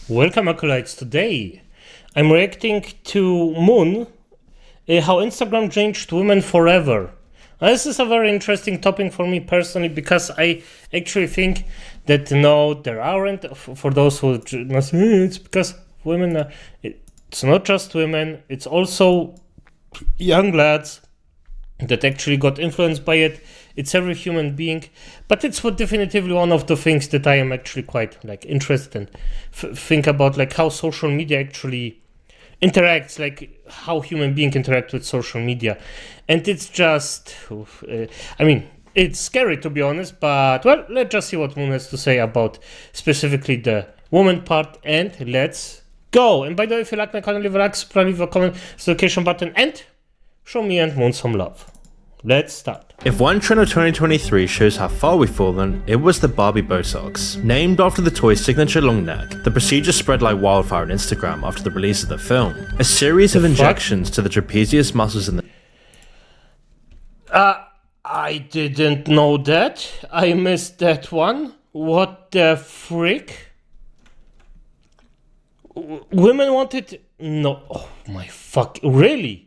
Welcome, acolytes. Today, I'm reacting to Moon, how Instagram changed women forever. This is a very interesting topic for me personally because I actually think that no, there aren't. For those who must say it's because women. It's not just women. It's also young lads that actually got influenced by it. It's every human being, but it's definitively one of the things that I am actually quite interested in. Think about how social media actually interacts, how human beings interact with social media, and it's just, it's scary to be honest. But well, let's just see what Moon has to say about specifically the woman part, and let's go. And by the way, if you like my content, leave a like, subscribe, leave a comment, notification button, and show me and Moon some love. Let's start. If one trend of 2023 shows how far we've fallen, it was the Barbie Botox. Named after the toy's signature long neck, the procedure spread like wildfire on Instagram after the release of the film. A series of injections to the trapezius muscles in the... I didn't know that. I missed that one. What the frick? Women wanted... No. Oh my fuck. Really?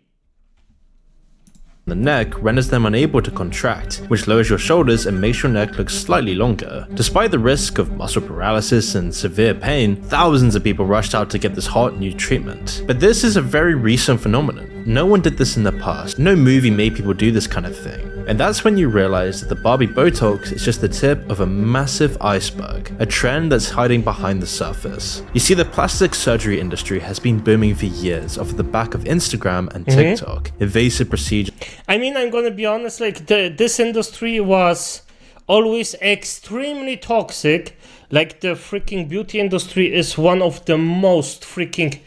The neck renders them unable to contract, which lowers your shoulders and makes your neck look slightly longer. Despite the risk of muscle paralysis and severe pain, thousands of people rushed out to get this hot new treatment. But this is a very recent phenomenon. No one did this in the past. No movie made people do this kind of thing. And that's when you realize that the Barbie Botox is just the tip of a massive iceberg, a trend that's hiding behind the surface. You see, the plastic surgery industry has been booming for years off the back of Instagram and TikTok. Invasive procedures. I'm gonna be honest, this industry was always extremely toxic. The freaking beauty industry is one of the most freaking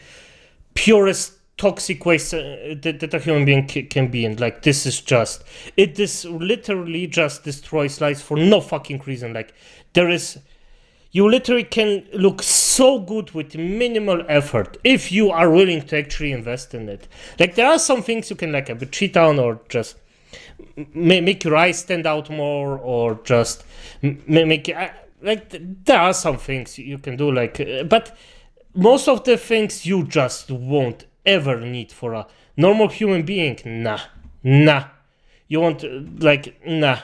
purest toxic ways that a human being can be in. This literally just destroys lives for no fucking reason. You literally can look so good with minimal effort if you are willing to actually invest in it. There are some things you can a bit cheat on, or just make your eyes stand out more, or just make there are some things you can do, but most of the things you just won't ever need for a normal human being. Nah. You want nah.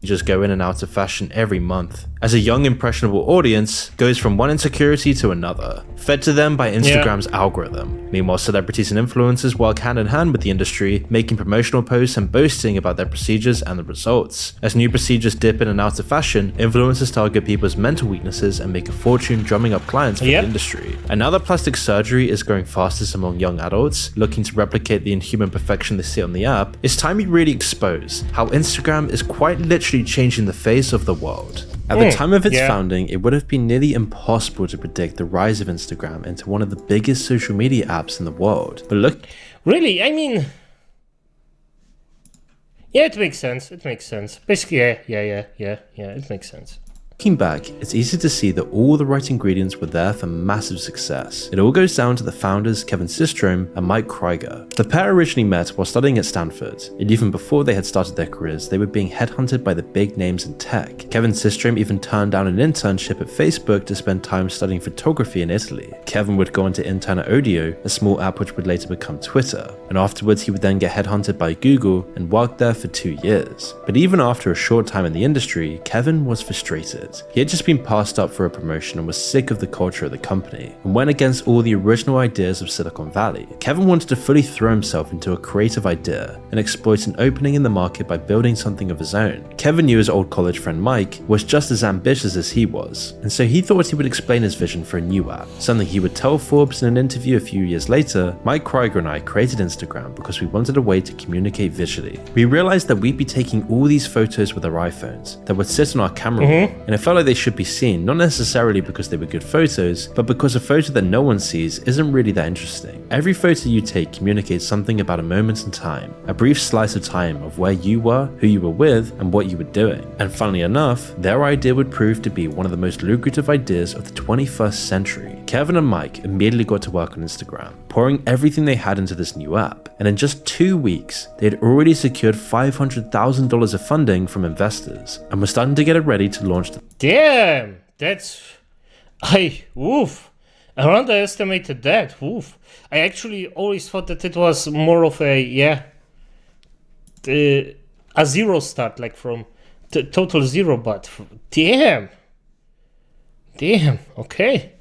Just go in and out of fashion every month, as a young impressionable audience goes from one insecurity to another, fed to them by Instagram's algorithm. Meanwhile, celebrities and influencers work hand in hand with the industry, making promotional posts and boasting about their procedures and the results. As new procedures dip in and out of fashion, influencers target people's mental weaknesses and make a fortune drumming up clients for the industry. And now that plastic surgery is growing fastest among young adults looking to replicate the inhuman perfection they see on the app, it's time we really expose how Instagram is quite literally changing the face of the world. At the time of its founding, it would have been nearly impossible to predict the rise of Instagram into one of the biggest social media apps in the world. But look... Really? Yeah, it makes sense. Basically, yeah, it makes sense. Looking back, it's easy to see that all the right ingredients were there for massive success. It all goes down to the founders Kevin Systrom and Mike Krieger. The pair originally met while studying at Stanford, and even before they had started their careers, they were being headhunted by the big names in tech. Kevin Systrom even turned down an internship at Facebook to spend time studying photography in Italy. Kevin would go on to intern at Odeo, a small app which would later become Twitter, and afterwards he would then get headhunted by Google and worked there for 2 years. But even after a short time in the industry, Kevin was frustrated. He had just been passed up for a promotion and was sick of the culture of the company, and went against all the original ideas of Silicon Valley. Kevin wanted to fully throw himself into a creative idea and exploit an opening in the market by building something of his own. Kevin knew his old college friend Mike was just as ambitious as he was, and so he thought he would explain his vision for a new app, something he would tell Forbes in an interview a few years later. Mike Krieger and I created Instagram because we wanted a way to communicate visually. We realized that we'd be taking all these photos with our iPhones that would sit on our camera roll, and it felt like they should be seen, not necessarily because they were good photos, but because a photo that no one sees isn't really that interesting. Every photo you take communicates something about a moment in time, a brief slice of time of where you were, who you were with, and what you were doing. And funnily enough, their idea would prove to be one of the most lucrative ideas of the 21st century. Kevin and Mike immediately got to work on Instagram, pouring everything they had into this new app, and in just 2 weeks, they had already secured $500,000 of funding from investors, and were starting to get it ready to launch the... Damn, that's I underestimated that. Oof. I actually always thought that it was more of a zero start, like from total zero. But damn. Okay.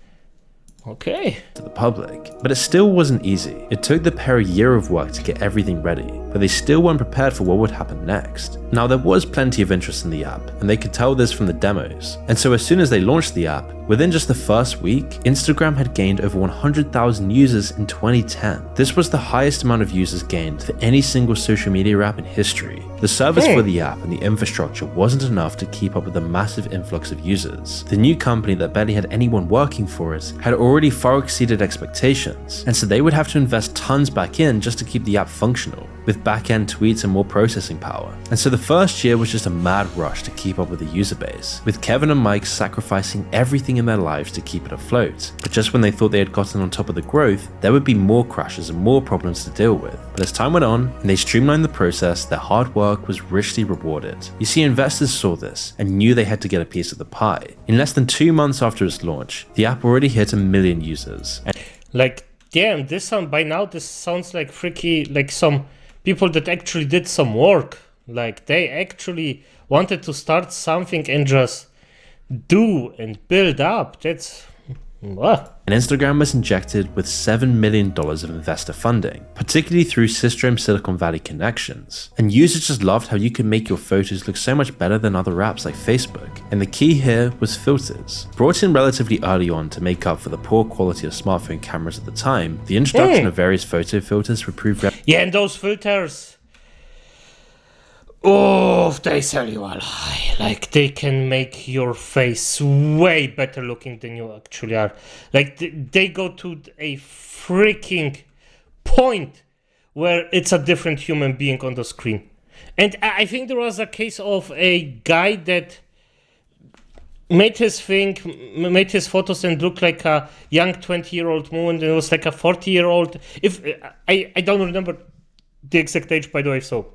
To the public. But it still wasn't easy. It took the pair a year of work to get everything ready, but they still weren't prepared for what would happen next. Now, there was plenty of interest in the app, and they could tell this from the demos. And so as soon as they launched the app, within just the first week, Instagram had gained over 100,000 users in 2010. This was the highest amount of users gained for any single social media app in history. The service for the app and the infrastructure wasn't enough to keep up with the massive influx of users. The new company that barely had anyone working for it had already far exceeded expectations, and so they would have to invest tons back in just to keep the app functional, with back-end tweets and more processing power. And so the first year was just a mad rush to keep up with the user base, with Kevin and Mike sacrificing everything in their lives to keep it afloat. But just when they thought they had gotten on top of the growth, there would be more crashes and more problems to deal with. But as time went on, and they streamlined the process, their hard work was richly rewarded. You see, investors saw this and knew they had to get a piece of the pie. In less than 2 months after its launch, the app already hit 1 million users. Like, damn, this sounds like freaky, like some people that actually did some work. Like, they actually wanted to start something and just do and build up. That's... And Instagram was injected with $7 million of investor funding, particularly through Systrom Silicon Valley connections. And users just loved how you could make your photos look so much better than other apps like Facebook. And the key here was filters. Brought in relatively early on to make up for the poor quality of smartphone cameras at the time, the introduction of various photo filters would prove and those filters... Oh, they sell you a lie. Like, they can make your face way better looking than you actually are. Like, they go to a freaking point where it's a different human being on the screen. And I think there was a case of a guy that made his photos and look like a young 20-year-old woman, and it was like a 40-year-old. If I don't remember the exact age, by the way, so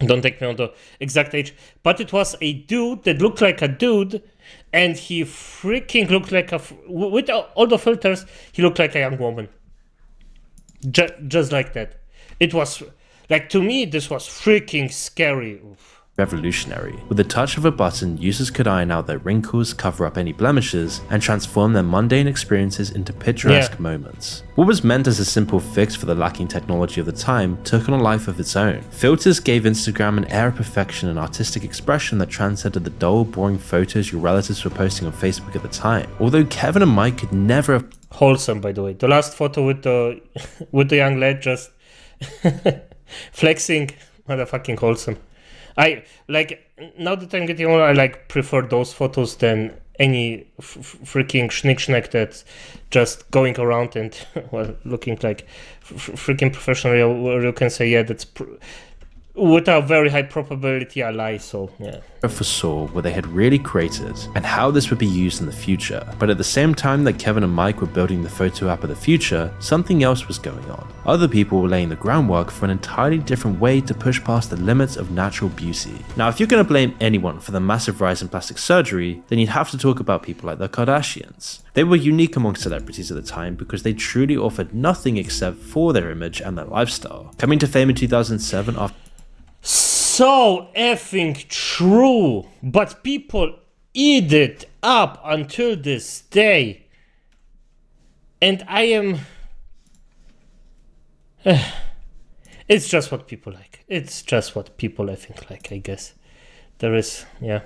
don't take me on the exact age, but it was a dude that looked like a dude, and he freaking looked like with all the filters, he looked like a young woman. Just like that. It was, like, to me, this was freaking scary. Revolutionary. With the touch of a button, users could iron out their wrinkles, cover up any blemishes, and transform their mundane experiences into picturesque moments. What was meant as a simple fix for the lacking technology of the time took on a life of its own. Filters gave Instagram an air of perfection and artistic expression that transcended the dull, boring photos your relatives were posting on Facebook at the time. Although Kevin and Mike could never have... Wholesome, by the way. The last photo with the young lad just flexing, motherfucking wholesome. I like, now that I'm getting older, I like prefer those photos than any freaking schnick-schnack that's just going around and well looking like freaking professional, where you can say, yeah, that's with a very high probability a lie. So yeah, foresaw what they had really created and how this would be used in the future. But at the same time that Kevin and Mike were building the photo app of the future, something else was going on. Other people were laying the groundwork for an entirely different way to push past the limits of natural beauty. Now, if you're going to blame anyone for the massive rise in plastic surgery, then you'd have to talk about people like the Kardashians. They were unique among celebrities at the time because they truly offered nothing except for their image and their lifestyle. Coming to fame in 2007 after... So effing true, but people eat it up until this day. And I am... it's just what people like. It's just what people, I think, like, I guess. There is, yeah.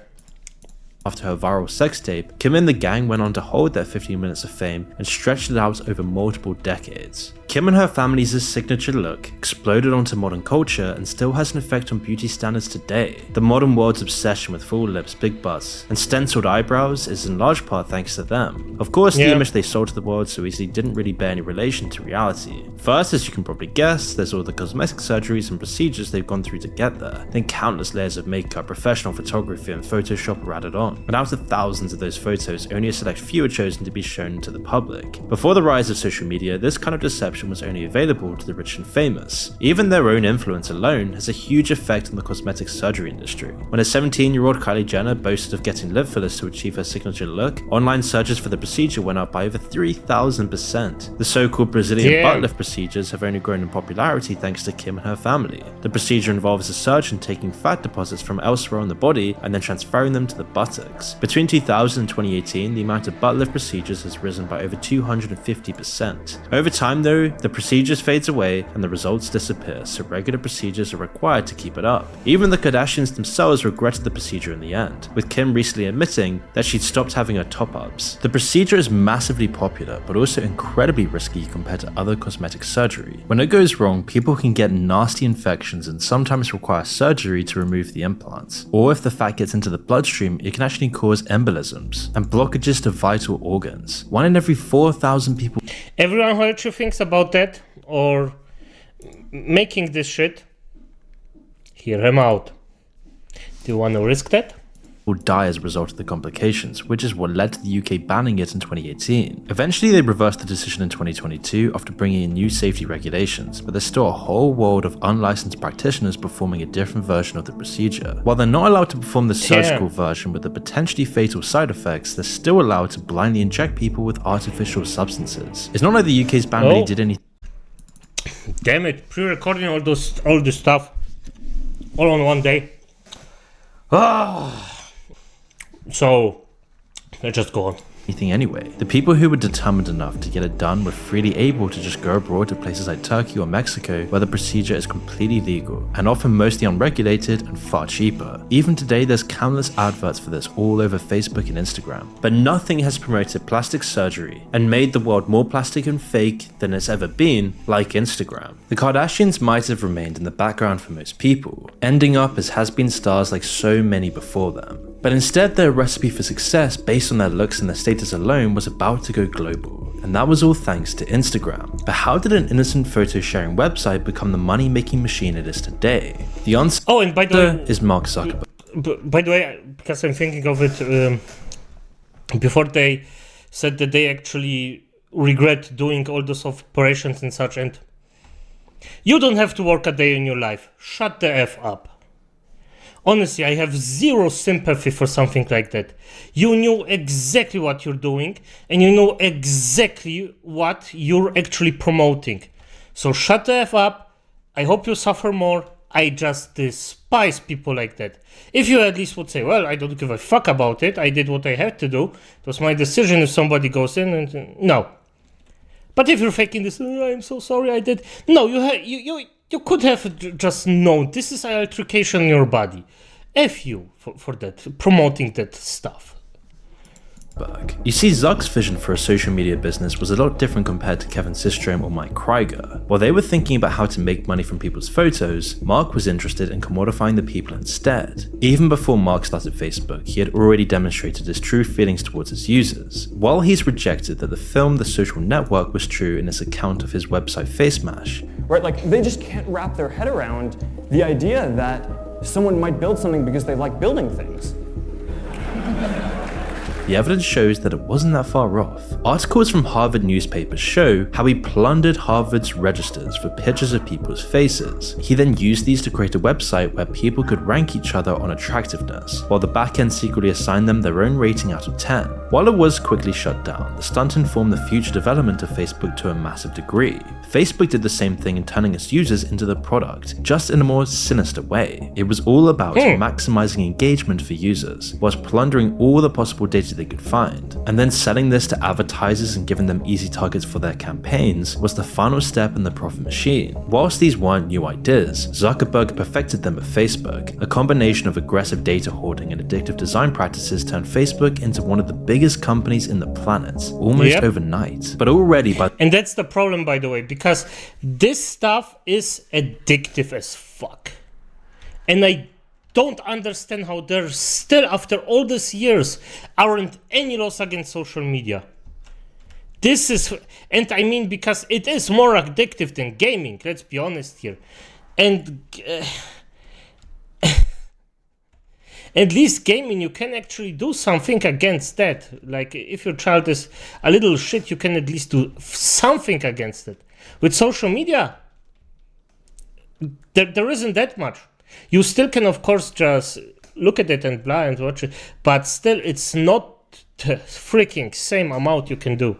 After her viral sex tape, Kim and the gang went on to hold their 15 minutes of fame and stretched it out over multiple decades. Kim and her family's signature look exploded onto modern culture and still has an effect on beauty standards today. The modern world's obsession with full lips, big butts, and stenciled eyebrows is in large part thanks to them. Of course, the image they sold to the world so easily didn't really bear any relation to reality. First, as you can probably guess, there's all the cosmetic surgeries and procedures they've gone through to get there, then countless layers of makeup, professional photography, and Photoshop were added on. But out of thousands of those photos, only a select few are chosen to be shown to the public. Before the rise of social media, this kind of deception option was only available to the rich and famous. Even their own influence alone has a huge effect on the cosmetic surgery industry. When a 17-year-old Kylie Jenner boasted of getting lip fillers to achieve her signature look, online searches for the procedure went up by over 3,000%. The so-called Brazilian butt lift procedures have only grown in popularity thanks to Kim and her family. The procedure involves a surgeon taking fat deposits from elsewhere on the body and then transferring them to the buttocks. Between 2000 and 2018, the amount of butt lift procedures has risen by over 250%. Over time though, the procedures fades away and the results disappear, so regular procedures are required to keep it up. Even the Kardashians themselves regretted the procedure in the end, with Kim recently admitting that she'd stopped having her top-ups. The procedure is massively popular, but also incredibly risky compared to other cosmetic surgery. When it goes wrong, people can get nasty infections and sometimes require surgery to remove the implants. Or if the fat gets into the bloodstream, it can actually cause embolisms and blockages to vital organs. 1 in every 4,000 people. Everyone who actually thinks about that or making this shit, hear him out. Do you want to risk that? Will die as a result of the complications, which is what led to the UK banning it in 2018. Eventually they reversed the decision in 2022 after bringing in new safety regulations, but there's still a whole world of unlicensed practitioners performing a different version of the procedure. While they're not allowed to perform the surgical version with the potentially fatal side effects, they're still allowed to blindly inject people with artificial substances. It's not like the UK's ban really did anything. Damn it, pre-recording all this stuff all on one day. So, let's just go on. Anyway. The people who were determined enough to get it done were freely able to just go abroad to places like Turkey or Mexico where the procedure is completely legal and often mostly unregulated and far cheaper. Even today there's countless adverts for this all over Facebook and Instagram. But nothing has promoted plastic surgery and made the world more plastic and fake than it's ever been like Instagram. The Kardashians might have remained in the background for most people, ending up as has-been stars like so many before them. But instead their recipe for success based on their looks and their status alone was about to go global, and that was all thanks to Instagram. But how did an innocent photo sharing website become the money making machine it is today? The answer and by the way, is Mark Zuckerberg. By the way, because I'm thinking of it, before they said that they actually regret doing all those operations and such, and you don't have to work a day in your life. Shut the F up. Honestly, I have zero sympathy for something like that. You knew exactly what you're doing, and you know exactly what you're actually promoting. So shut the F up. I hope you suffer more. I just despise people like that. If you at least would say, well, I don't give a fuck about it. I did what I had to do. It was my decision if somebody goes in and... No. But if you're faking this, I'm so sorry I did. No, you could have just known this is an altercation in your body. F you for that, promoting that stuff. You see, Zuck's vision for a social media business was a lot different compared to Kevin Systrom or Mike Krieger. While they were thinking about how to make money from people's photos, Mark was interested in commodifying the people instead. Even before Mark started Facebook, he had already demonstrated his true feelings towards his users. While he's rejected that the film The Social Network was true in his account of his website FaceMash. Right, like they just can't wrap their head around the idea that someone might build something because they like building things. The evidence shows that it wasn't that far off. Articles from Harvard newspapers show how he plundered Harvard's registers for pictures of people's faces. He then used these to create a website where people could rank each other on attractiveness, while the backend secretly assigned them their own rating out of 10. While it was quickly shut down, the stunt informed the future development of Facebook to a massive degree. Facebook did the same thing in turning its users into the product, just in a more sinister way. It was all about maximizing engagement for users, whilst plundering all the possible data they could find. And then selling this to advertisers and giving them easy targets for their campaigns was the final step in the profit machine. Whilst these weren't new ideas, Zuckerberg perfected them at Facebook. A combination of aggressive data hoarding and addictive design practices turned Facebook into one of the biggest companies in the planet, almost overnight. But already And that's the problem, by the way, because this stuff is addictive as fuck. And I don't understand how there still, after all these years, aren't any laws against social media. This is, and I mean, because it is more addictive than gaming, let's be honest here. And at least gaming, you can actually do something against that. Like, if your child is a little shit, you can at least do something against it. With social media, there isn't that much. You still can, of course, just look at it and blah and watch it, but still, it's not the freaking same amount you can do.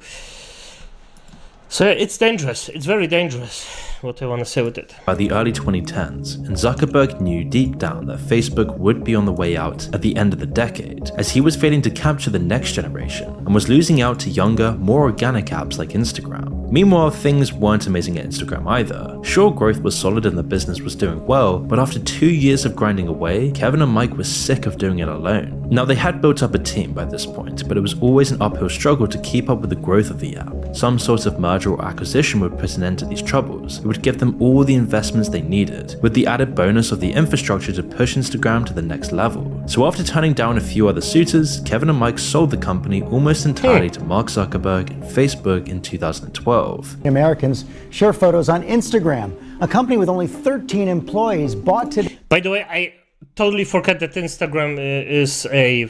So it's dangerous. It's very dangerous, what I want to say with it. By the early 2010s, and Zuckerberg knew deep down that Facebook would be on the way out at the end of the decade, as he was failing to capture the next generation and was losing out to younger, more organic apps like Instagram. Meanwhile, things weren't amazing at Instagram either. Sure, growth was solid and the business was doing well, but after 2 years of grinding away, Kevin and Mike were sick of doing it alone. Now, they had built up a team by this point, but it was always an uphill struggle to keep up with the growth of the app. Some sort of merger or acquisition would put an end to these troubles. It would give them all the investments they needed, with the added bonus of the infrastructure to push Instagram to the next level. So after turning down a few other suitors, Kevin and Mike sold the company almost entirely to Mark Zuckerberg and Facebook in 2012. Americans share photos on Instagram. A company with only 13 employees bought today. By the way, I totally forgot that Instagram is a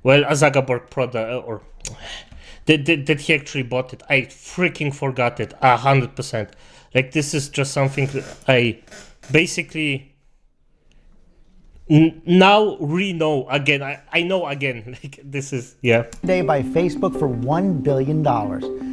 Zuckerberg product, or that he actually bought it. I freaking forgot it 100%. Like, this is just something I basically now know again. I know again. Like, this is, yeah. Today by Facebook for $1 billion.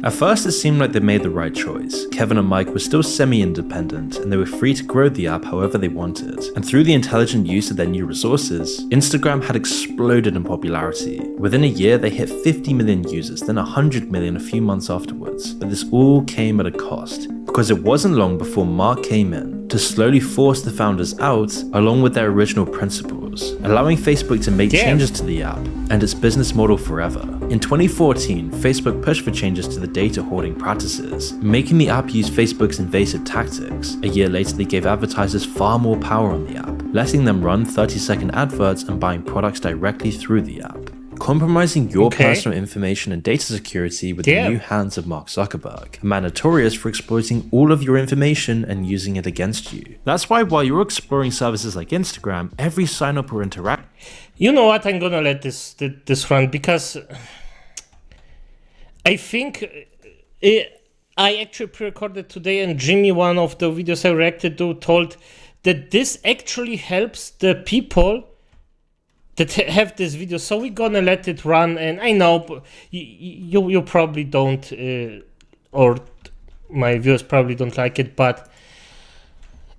At first, it seemed like they made the right choice. Kevin and Mike were still semi-independent, and they were free to grow the app however they wanted. And through the intelligent use of their new resources, Instagram had exploded in popularity. Within a year, they hit 50 million users, then 100 million a few months afterwards. But this all came at a cost, because it wasn't long before Mark came in to slowly force the founders out along with their original principles, allowing Facebook to make changes to the app and its business model forever. In 2014, Facebook pushed for changes to the data hoarding practices, making the app use Facebook's invasive tactics. A year later, they gave advertisers far more power on the app, letting them run 30-second adverts and buying products directly through the app, compromising your personal information and data security with the new hands of Mark Zuckerberg, a man notorious for exploiting all of your information and using it against you. That's why while you're exploring services like Instagram, every sign up or interaction... You know what, I'm gonna let this run, because I think I actually pre-recorded today, and Jimmy, one of the videos I reacted to, told that this actually helps the people that have this video, so we're gonna let it run. And I know you probably don't, or my viewers probably don't like it, but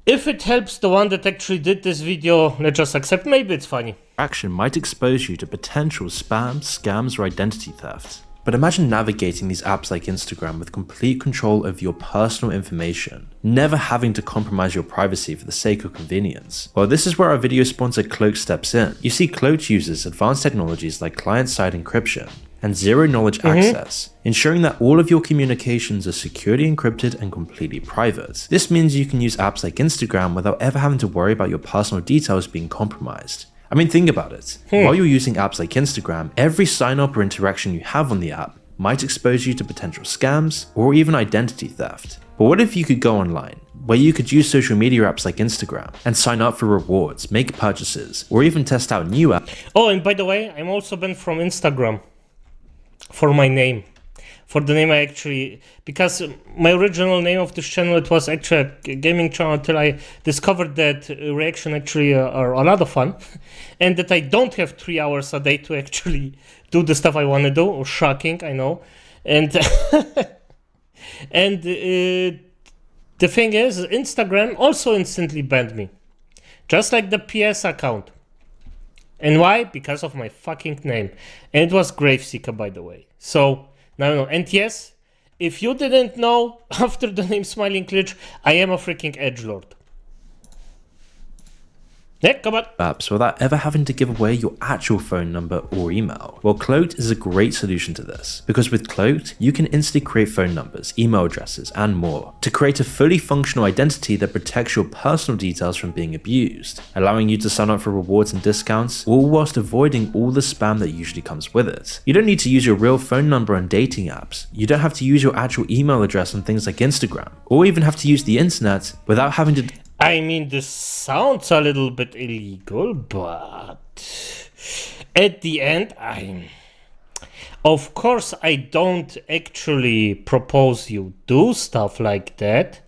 if it helps the one that actually did this video, let's just accept. Maybe it's funny. Action might expose you to potential spam, scams, or identity theft. But imagine navigating these apps like Instagram with complete control over your personal information, never having to compromise your privacy for the sake of convenience. Well, this is where our video sponsor Cloak steps in. You see, Cloak uses advanced technologies like client-side encryption and zero-knowledge access, ensuring that all of your communications are securely encrypted and completely private. This means you can use apps like Instagram without ever having to worry about your personal details being compromised. I mean, think about it. While you're using apps like Instagram, every sign-up or interaction you have on the app might expose you to potential scams or even identity theft. But what if you could go online, where you could use social media apps like Instagram and sign up for rewards, make purchases, or even test out new apps? Oh, and by the way, I'm also banned from Instagram for my name. For the name I actually, because my original name of this channel, it was actually a gaming channel, until I discovered that reaction actually are a lot of fun, and that I don't have 3 hours a day to actually do the stuff I want to do. Shocking, I know. And and the thing is, Instagram also instantly banned me, just like the PS account. And why? Because of my fucking name. And it was Graveseeker, by the way. So now you know. And yes, if you didn't know, after the name SmilingLich, I am a freaking edgelord. Yeah, come on. Apps without ever having to give away your actual phone number or email. Well, Cloaked is a great solution to this, because with Cloaked, you can instantly create phone numbers, email addresses, and more to create a fully functional identity that protects your personal details from being abused, allowing you to sign up for rewards and discounts, all whilst avoiding all the spam that usually comes with it. You don't need to use your real phone number on dating apps. You don't have to use your actual email address on things like Instagram, or even have to use the internet without having to... I mean, this sounds a little bit illegal, but at the end, Of course, I don't actually propose you do stuff like that,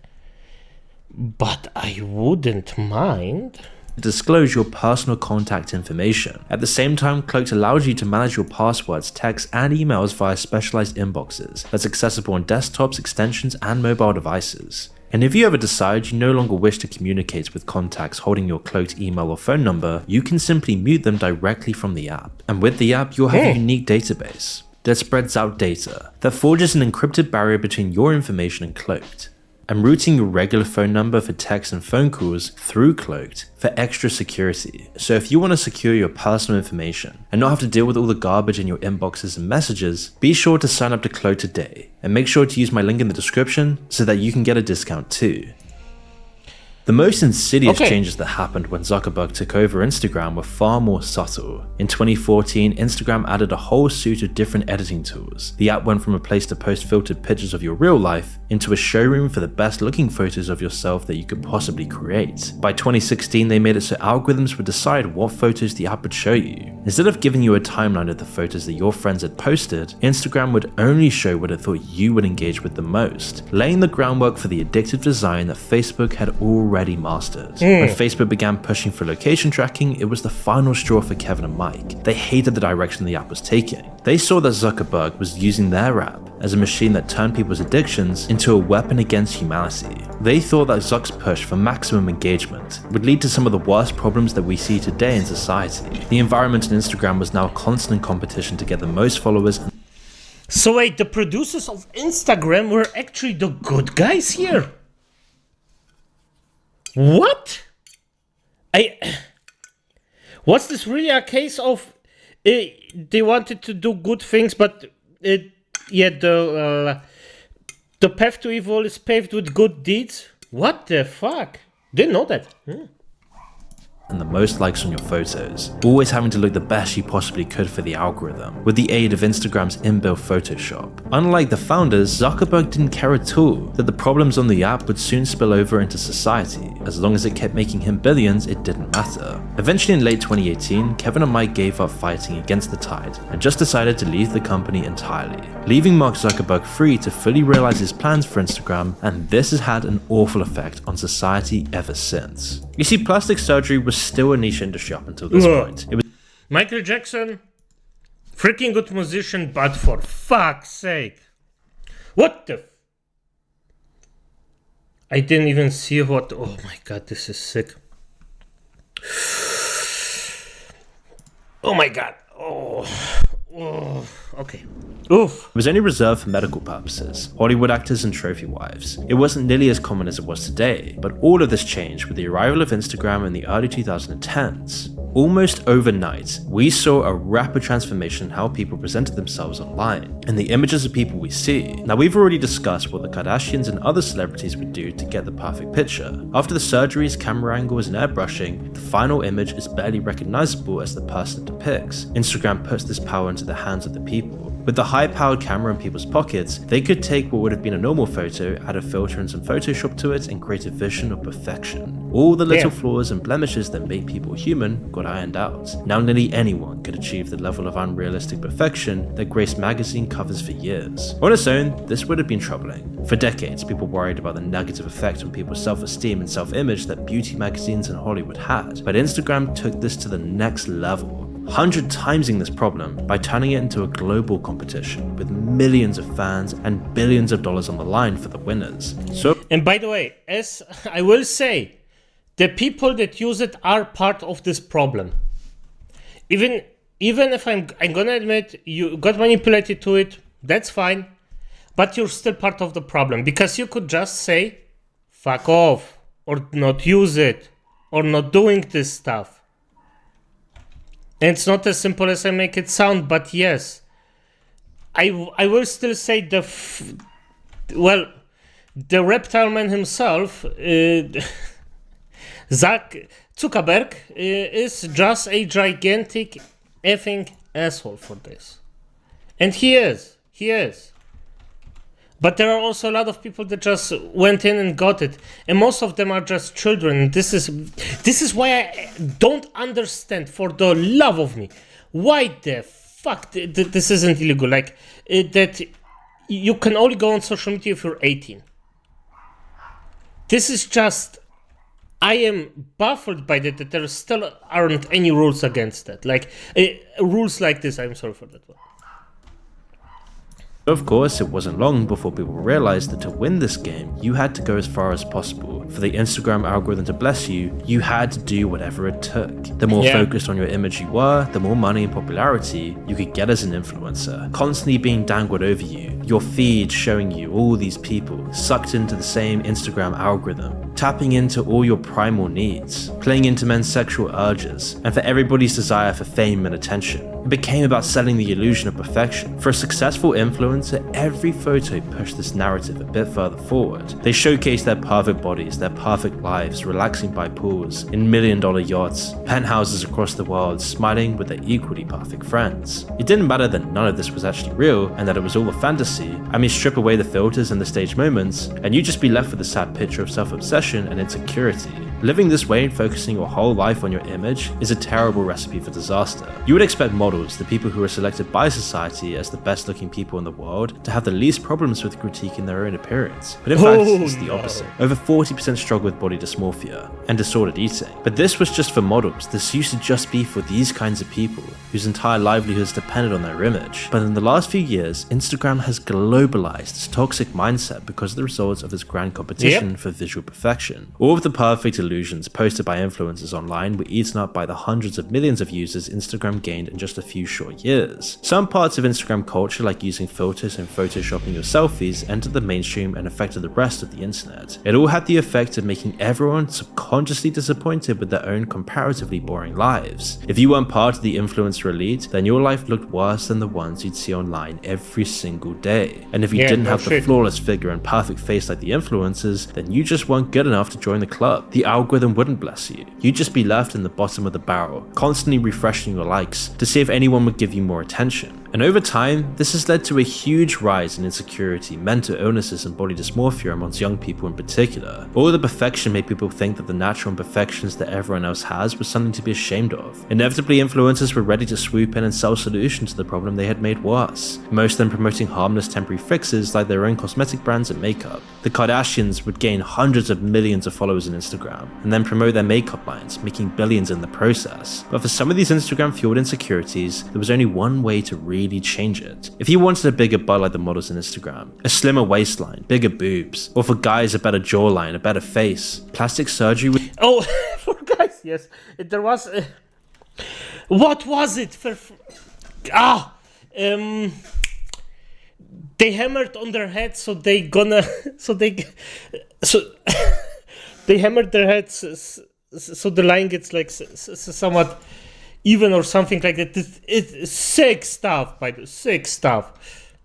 but I wouldn't mind. Disclose your personal contact information. At the same time, Cloaked allows you to manage your passwords, texts, and emails via specialized inboxes that's accessible on desktops, extensions, and mobile devices. And if you ever decide you no longer wish to communicate with contacts holding your Cloaked email or phone number, you can simply mute them directly from the app. And with the app, you'll have a unique database that spreads out data, that forges an encrypted barrier between your information and Cloaked. I'm routing your regular phone number for text and phone calls through Cloaked for extra security. So if you want to secure your personal information and not have to deal with all the garbage in your inboxes and messages, be sure to sign up to Cloaked today and make sure to use my link in the description so that you can get a discount too. The most insidious changes that happened when Zuckerberg took over Instagram were far more subtle. In 2014, Instagram added a whole suite of different editing tools. The app went from a place to post filtered pictures of your real life into a showroom for the best looking photos of yourself that you could possibly create. By 2016, they made it so algorithms would decide what photos the app would show you. Instead of giving you a timeline of the photos that your friends had posted, Instagram would only show what it thought you would engage with the most, laying the groundwork for the addictive design that Facebook had already mastered. When Facebook began pushing for location tracking, it was the final straw for Kevin and Mike. They hated the direction the app was taking. They saw that Zuckerberg was using their app as a machine that turned people's addictions into a weapon against humanity. They thought that Zuck's push for maximum engagement would lead to some of the worst problems that we see today in society. The environment on Instagram was now a constant competition to get the most followers. So wait, the producers of Instagram were actually the good guys here? What? Was this really a case of they wanted to do good things, but the path to evil is paved with good deeds? What the fuck? Didn't know that. And the most likes on your photos, always having to look the best you possibly could for the algorithm, with the aid of Instagram's inbuilt Photoshop. Unlike the founders, Zuckerberg didn't care at all that the problems on the app would soon spill over into society. As long as it kept making him billions, it didn't matter. Eventually in late 2018, Kevin and Mike gave up fighting against the tide and just decided to leave the company entirely, leaving Mark Zuckerberg free to fully realize his plans for Instagram, and this has had an awful effect on society ever since. You see, plastic surgery was still a niche industry up until this point. It was Michael Jackson, freaking good musician, but for fuck's sake. What the I didn't even see what... Oh my god, this is sick. Oh my god. Oh. Okay. Oof. It was only reserved for medical purposes, Hollywood actors and trophy wives. It wasn't nearly as common as it was today, but all of this changed with the arrival of Instagram in the early 2010s. Almost overnight, we saw a rapid transformation in how people presented themselves online, and the images of people we see. Now, we've already discussed what the Kardashians and other celebrities would do to get the perfect picture. After the surgeries, camera angles, and airbrushing, the final image is barely recognizable as the person it depicts. Instagram puts this power into the hands of the people. With the high-powered camera in people's pockets, they could take what would have been a normal photo, add a filter and some Photoshop to it, and create a vision of perfection. All the little flaws and blemishes that make people human got ironed out. Now nearly anyone could achieve the level of unrealistic perfection that graced magazine covers for years. On its own, this would have been troubling. For decades, people worried about the negative effect on people's self-esteem and self-image that beauty magazines and Hollywood had. But Instagram took this to the next level, 100 timesing this problem by turning it into a global competition with millions of fans and billions of dollars on the line for the winners. And by the way, as I will say, the people that use it are part of this problem. Even if I'm gonna admit you got manipulated to it, that's fine, but you're still part of the problem, because you could just say fuck off, or not use it, or not doing this stuff. And it's not as simple as I make it sound, but yes, I will still say the reptile man himself, Zuckerberg, is just a gigantic effing asshole for this. And he is. But there are also a lot of people that just went in and got it. And most of them are just children. This is why I don't understand, for the love of me, why the fuck, this isn't illegal. Like, that you can only go on social media if you're 18. This is just, I am baffled by that there still aren't any rules against that. Like, rules like this, I'm sorry for that one. Of course, it wasn't long before people realized that to win this game, you had to go as far as possible. For the Instagram algorithm to bless you, you had to do whatever it took. The more focused on your image you were, the more money and popularity you could get as an influencer. Constantly being dangled over you, your feed showing you all these people, sucked into the same Instagram algorithm, tapping into all your primal needs, playing into men's sexual urges, and for everybody's desire for fame and attention. It became about selling the illusion of perfection. For a successful influencer, every photo pushed this narrative a bit further forward. They showcased their perfect bodies, their perfect lives, relaxing by pools, in million-dollar yachts, penthouses across the world, smiling with their equally perfect friends. It didn't matter that none of this was actually real and that it was all a fantasy. I mean, strip away the filters and the staged moments, and you'd just be left with a sad picture of self-obsession and insecurity. Living this way and focusing your whole life on your image is a terrible recipe for disaster. You would expect models, the people who are selected by society as the best looking people in the world, to have the least problems with critiquing their own appearance. But in fact, it's the opposite. Over 40% struggle with body dysmorphia and disordered eating. But this was just for models. This used to just be for these kinds of people whose entire livelihoods depended on their image. But in the last few years, Instagram has globalized this toxic mindset because of the results of its grand competition for visual perfection. All of the perfect illusions posted by influencers online were eaten up by the hundreds of millions of users Instagram gained in just a few short years. Some parts of Instagram culture, like using filters and photoshopping your selfies, entered the mainstream and affected the rest of the internet. It all had the effect of making everyone subconsciously disappointed with their own comparatively boring lives. If you weren't part of the influencer elite, then your life looked worse than the ones you'd see online every single day. And if you didn't have the flawless figure and perfect face like the influencers, then you just weren't good enough to join the club. The algorithm wouldn't bless you. You'd just be left in the bottom of the barrel, constantly refreshing your likes to see if anyone would give you more attention. And over time, this has led to a huge rise in insecurity, mental illnesses, and body dysmorphia amongst young people in particular. All the perfection made people think that the natural imperfections that everyone else has was something to be ashamed of. Inevitably, influencers were ready to swoop in and sell solutions to the problem they had made worse, most of them promoting harmless temporary fixes like their own cosmetic brands and makeup. The Kardashians would gain hundreds of millions of followers on Instagram, and then promote their makeup lines, making billions in the process. But for some of these Instagram-fueled insecurities, there was only one way to really change it. If you wanted a bigger butt like the models on Instagram, a slimmer waistline, bigger boobs, or for guys a better jawline, a better face, plastic surgery would... Oh, for guys, yes. There was... what was it? They hammered on their head, so they gonna... they hammered their heads so the line gets like somewhat even or something like that. It's sick stuff, by the sick stuff.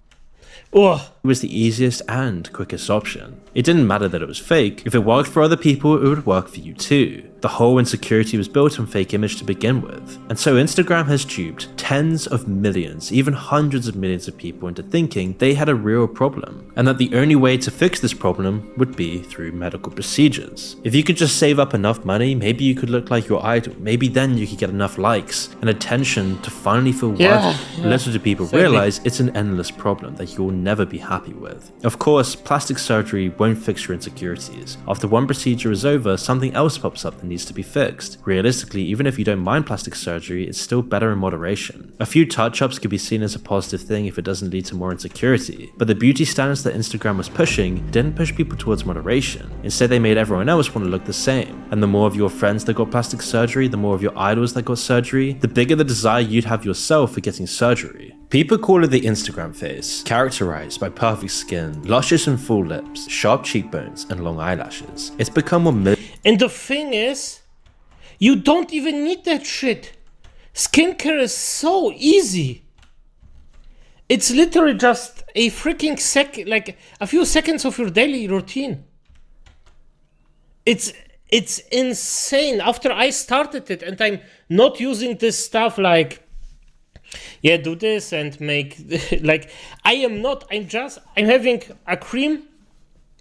Ugh. It was the easiest and quickest option. It didn't matter that it was fake. If it worked for other people, it would work for you too. The whole insecurity was built on fake image to begin with. And so Instagram has duped tens of millions, even hundreds of millions of people into thinking they had a real problem, and that the only way to fix this problem would be through medical procedures. If you could just save up enough money, maybe you could look like your idol. Maybe then you could get enough likes and attention to finally feel worthy. Little do people realize it's an endless problem that you'll never be happy with. Of course, plastic surgery won't fix your insecurities. After one procedure is over, something else pops up that needs to be fixed. Realistically, even if you don't mind plastic surgery, it's still better in moderation. A few touch-ups could be seen as a positive thing if it doesn't lead to more insecurity, but the beauty standards that Instagram was pushing didn't push people towards moderation. Instead, they made everyone else want to look the same. And the more of your friends that got plastic surgery, the more of your idols that got surgery, the bigger the desire you'd have yourself for getting surgery. People call it the Instagram face, characterized by perfect skin, luscious and full lips, sharp cheekbones, and long eyelashes. It's become what And the thing is, you don't even need that shit. Skincare is so easy. It's literally just a freaking like a few seconds of your daily routine. It's insane. After I started it, and I'm not using this stuff like, yeah, do this and make like I'm having a cream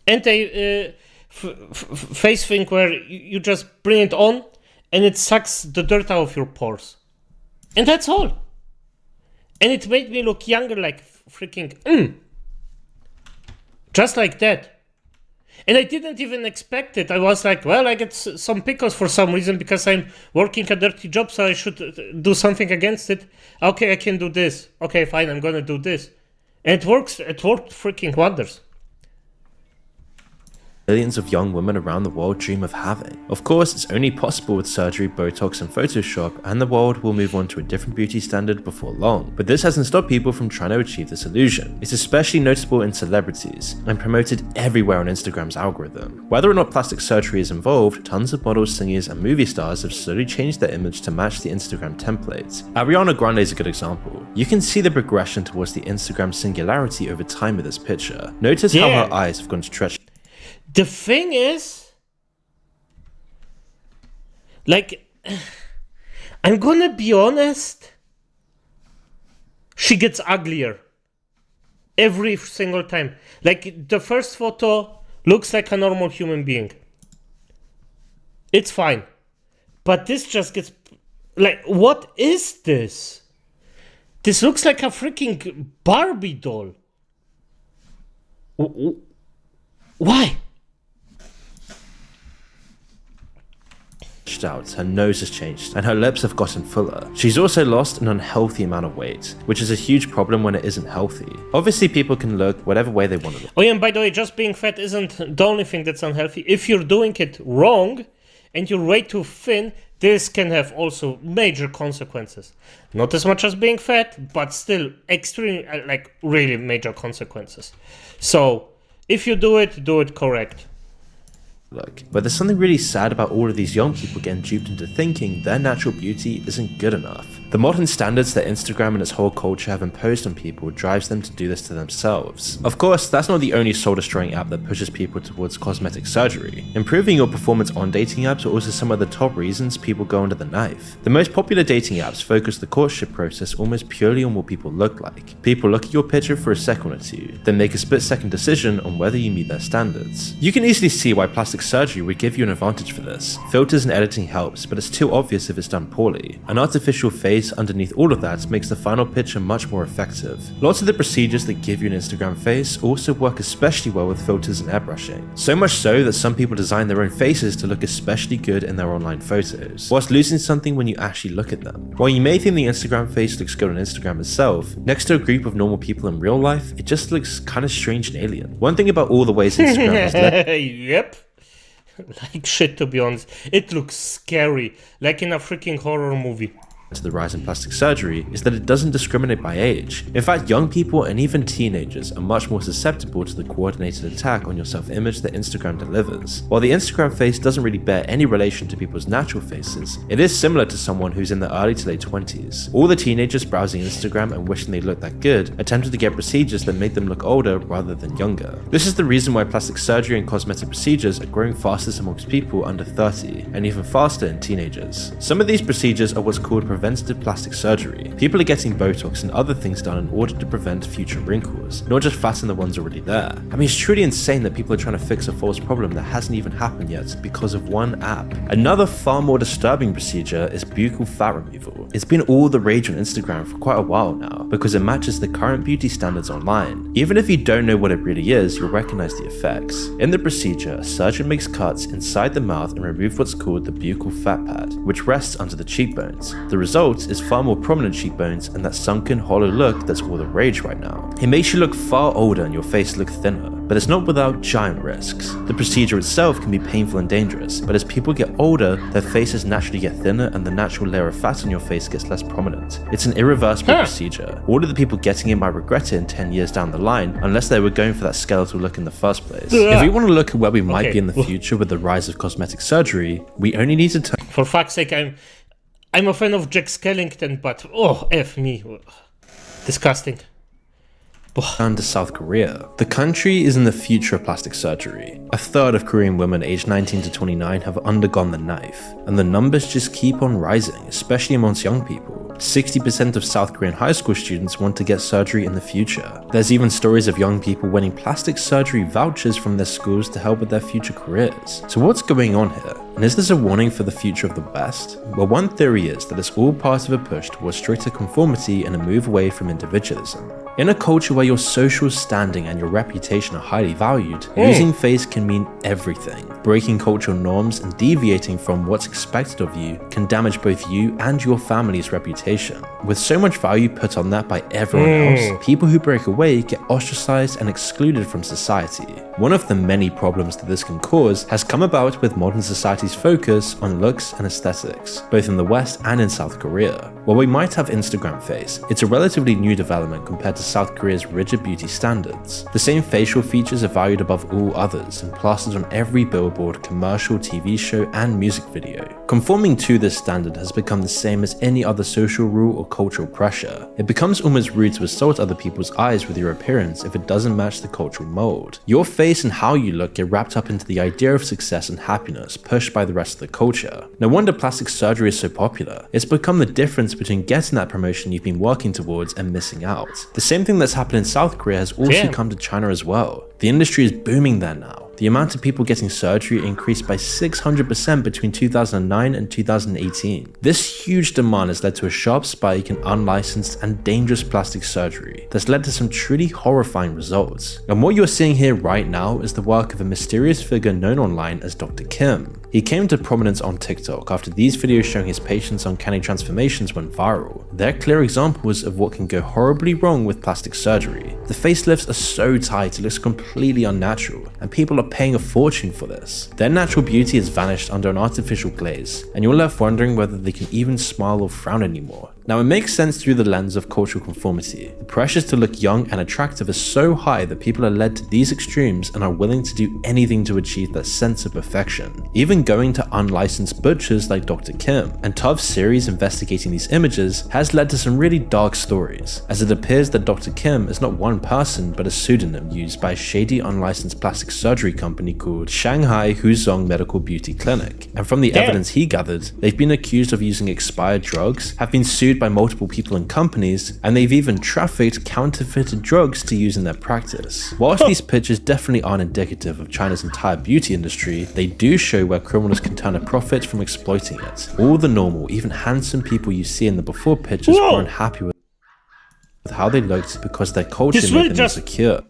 and a face thing where you just bring it on and it sucks the dirt out of your pores, and that's all. And it made me look younger, like freaking, just like that. And I didn't even expect it. I was like, well, I get some pickles for some reason because I'm working a dirty job, so I should do something against it. Okay, I can do this. Okay, fine, I'm gonna do this. And it works. It worked freaking wonders. Millions of young women around the world dream of having. Of course, it's only possible with surgery, Botox and Photoshop, and the world will move on to a different beauty standard before long. But this hasn't stopped people from trying to achieve this illusion. It's especially noticeable in celebrities, and promoted everywhere on Instagram's algorithm. Whether or not plastic surgery is involved, tons of models, singers, and movie stars have slowly changed their image to match the Instagram template. Ariana Grande is a good example. You can see the progression towards the Instagram singularity over time with this picture. Notice how her eyes have gone stretched. The thing is, like, I'm gonna be honest, she gets uglier every single time. Like, the first photo looks like a normal human being. It's fine. But this just gets, like, what is this? This looks like a freaking Barbie doll. Why? Out, her nose has changed, and her lips have gotten fuller. She's also lost an unhealthy amount of weight, which is a huge problem when it isn't healthy. Obviously, people can look whatever way they want to look. Oh yeah, and by the way, just being fat isn't the only thing that's unhealthy. If you're doing it wrong, and you're way too thin, this can have also major consequences. Not as much as being fat, but still extremely, like, really major consequences. So, if you do it correct. But there's something really sad about all of these young people getting duped into thinking their natural beauty isn't good enough. The modern standards that Instagram and its whole culture have imposed on people drives them to do this to themselves. Of course, that's not the only soul-destroying app that pushes people towards cosmetic surgery. Improving your performance on dating apps are also some of the top reasons people go under the knife. The most popular dating apps focus the courtship process almost purely on what people look like. People look at your picture for a second or two, then make a split-second decision on whether you meet their standards. You can easily see why plastic surgery would give you an advantage for this. Filters and editing helps, but it's too obvious if it's done poorly. An artificial face underneath all of that makes the final picture much more effective. Lots of the procedures that give you an Instagram face also work especially well with filters and airbrushing. So much so that some people design their own faces to look especially good in their online photos, whilst losing something when you actually look at them. While you may think the Instagram face looks good on Instagram itself, next to a group of normal people in real life, it just looks kind of strange and alien. One thing about all the ways Instagram has led Yep. Like shit, to be honest. It looks scary, like in a freaking horror movie. To the rise in plastic surgery is that it doesn't discriminate by age. In fact, young people and even teenagers are much more susceptible to the coordinated attack on your self-image that Instagram delivers. While the Instagram face doesn't really bear any relation to people's natural faces, it is similar to someone who's in their early to late 20s. All the teenagers browsing Instagram and wishing they looked that good attempted to get procedures that make them look older rather than younger. This is the reason why plastic surgery and cosmetic procedures are growing fastest amongst people under 30, and even faster in teenagers. Some of these procedures are what's called preventative plastic surgery. People are getting Botox and other things done in order to prevent future wrinkles, not just fatten the ones already there. I mean, it's truly insane that people are trying to fix a false problem that hasn't even happened yet because of one app. Another far more disturbing procedure is buccal fat removal. It's been all the rage on Instagram for quite a while now because it matches the current beauty standards online. Even if you don't know what it really is, you'll recognize the effects. In the procedure, a surgeon makes cuts inside the mouth and removes what's called the buccal fat pad, which rests under the cheekbones. The result is far more prominent cheekbones and that sunken, hollow look that's all the rage right now. It makes you look far older and your face look thinner, but it's not without giant risks. The procedure itself can be painful and dangerous, but as people get older, their faces naturally get thinner and the natural layer of fat on your face gets less prominent. It's an irreversible procedure. All of the people getting it might regret it in 10 years down the line, unless they were going for that skeletal look in the first place. If we want to look at where we might be in the future with the rise of cosmetic surgery, we only need to turn. For fuck's sake, I'm a fan of Jack Skellington, but F me. Disgusting. To South Korea. The country is in the future of plastic surgery. A third of Korean women aged 19 to 29 have undergone the knife, and the numbers just keep on rising, especially amongst young people. 60% of South Korean high school students want to get surgery in the future. There's even stories of young people winning plastic surgery vouchers from their schools to help with their future careers. So what's going on here? And is this a warning for the future of the West? Well, one theory is that it's all part of a push towards stricter conformity and a move away from individualism. In a culture where your social standing and your reputation are highly valued, losing face can mean everything. Breaking cultural norms and deviating from what's expected of you can damage both you and your family's reputation. With so much value put on that by everyone else, people who break away get ostracized and excluded from society. One of the many problems that this can cause has come about with modern society's focus on looks and aesthetics, both in the West and in South Korea. While we might have Instagram face, it's a relatively new development compared to South Korea's rigid beauty standards. The same facial features are valued above all others and plastered on every billboard, commercial, TV show, and music video. Conforming to this standard has become the same as any other social rule or cultural pressure. It becomes almost rude to assault other people's eyes with your appearance if it doesn't match the cultural mold. Your face and how you look get wrapped up into the idea of success and happiness pushed by the rest of the culture. No wonder plastic surgery is so popular. It's become the difference between getting that promotion you've been working towards and missing out. The same thing that's happened in South Korea has also come to China as well. The industry is booming there now. The amount of people getting surgery increased by 600% between 2009 and 2018. This huge demand has led to a sharp spike in unlicensed and dangerous plastic surgery that's led to some truly horrifying results. And what you're seeing here right now is the work of a mysterious figure known online as Dr. Kim. He came to prominence on TikTok after these videos showing his patients' uncanny transformations went viral. They're clear examples of what can go horribly wrong with plastic surgery. The facelifts are so tight it looks completely unnatural, and people are paying a fortune for this. Their natural beauty has vanished under an artificial glaze, and you're left wondering whether they can even smile or frown anymore. Now, it makes sense through the lens of cultural conformity. The pressures to look young and attractive are so high that people are led to these extremes and are willing to do anything to achieve that sense of perfection, even going to unlicensed butchers like Dr. Kim. And Tuv's series investigating these images has led to some really dark stories, as it appears that Dr. Kim is not one person but a pseudonym used by a shady unlicensed plastic surgery company called Shanghai Huzong Medical Beauty Clinic. And from the evidence he gathered, they've been accused of using expired drugs, have been sued by multiple people and companies, and they've even trafficked counterfeited drugs to use in their practice. Whilst these pictures definitely aren't indicative of China's entire beauty industry, they do show where criminals can turn a profit from exploiting it. All the normal, even handsome people you see in the before pictures weren't happy with how they looked because their culture made them insecure.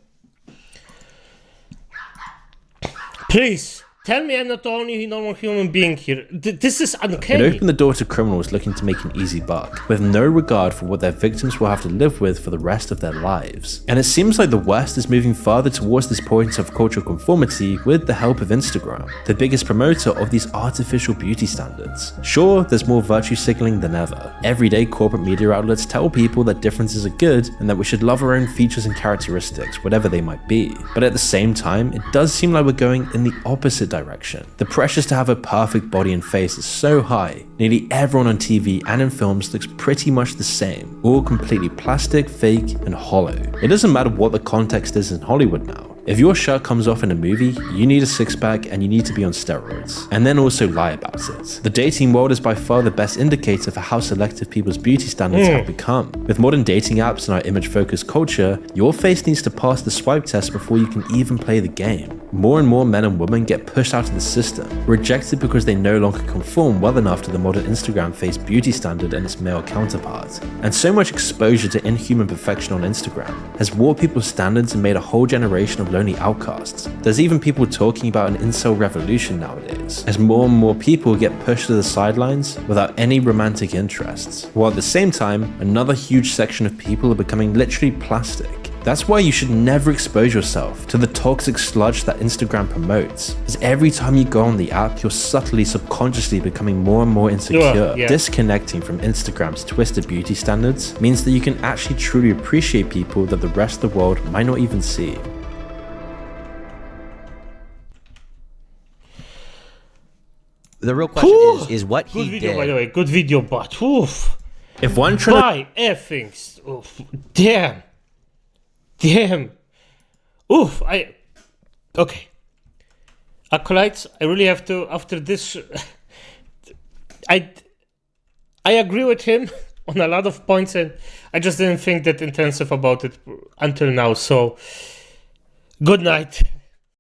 Please, tell me I'm not the only normal human being here. This is uncanny. It opened the door to criminals looking to make an easy buck, with no regard for what their victims will have to live with for the rest of their lives. And it seems like the West is moving further towards this point of cultural conformity with the help of Instagram, the biggest promoter of these artificial beauty standards. Sure, there's more virtue signaling than ever. Everyday corporate media outlets tell people that differences are good and that we should love our own features and characteristics, whatever they might be. But at the same time, it does seem like we're going in the opposite direction. The pressures to have a perfect body and face is so high. Nearly everyone on TV and in films looks pretty much the same, all completely plastic, fake, and hollow. It doesn't matter what the context is in Hollywood now. If your shirt comes off in a movie, you need a six-pack and you need to be on steroids, and then also lie about it. The dating world is by far the best indicator for how selective people's beauty standards have become. With modern dating apps and our image-focused culture, your face needs to pass the swipe test before you can even play the game. More and more men and women get pushed out of the system, rejected because they no longer conform well enough to the modern Instagram face beauty standard and its male counterpart. And so much exposure to inhuman perfection on Instagram has warped people's standards and made a whole generation of lonely outcasts. There's even people talking about an incel revolution nowadays, as more and more people get pushed to the sidelines without any romantic interests, while at the same time, another huge section of people are becoming literally plastic. That's why you should never expose yourself to the toxic sludge that Instagram promotes, as every time you go on the app, you're subtly, subconsciously becoming more and more insecure. Disconnecting from Instagram's twisted beauty standards means that you can actually truly appreciate people that the rest of the world might not even see. The real question is what good he video, did. by the way, good video, but oof. If one trying Why effing? Oof. Damn. Oof. Okay. Acolytes, I really have to, after this, I agree with him on a lot of points, and I just didn't think that intensive about it until now. So, good night.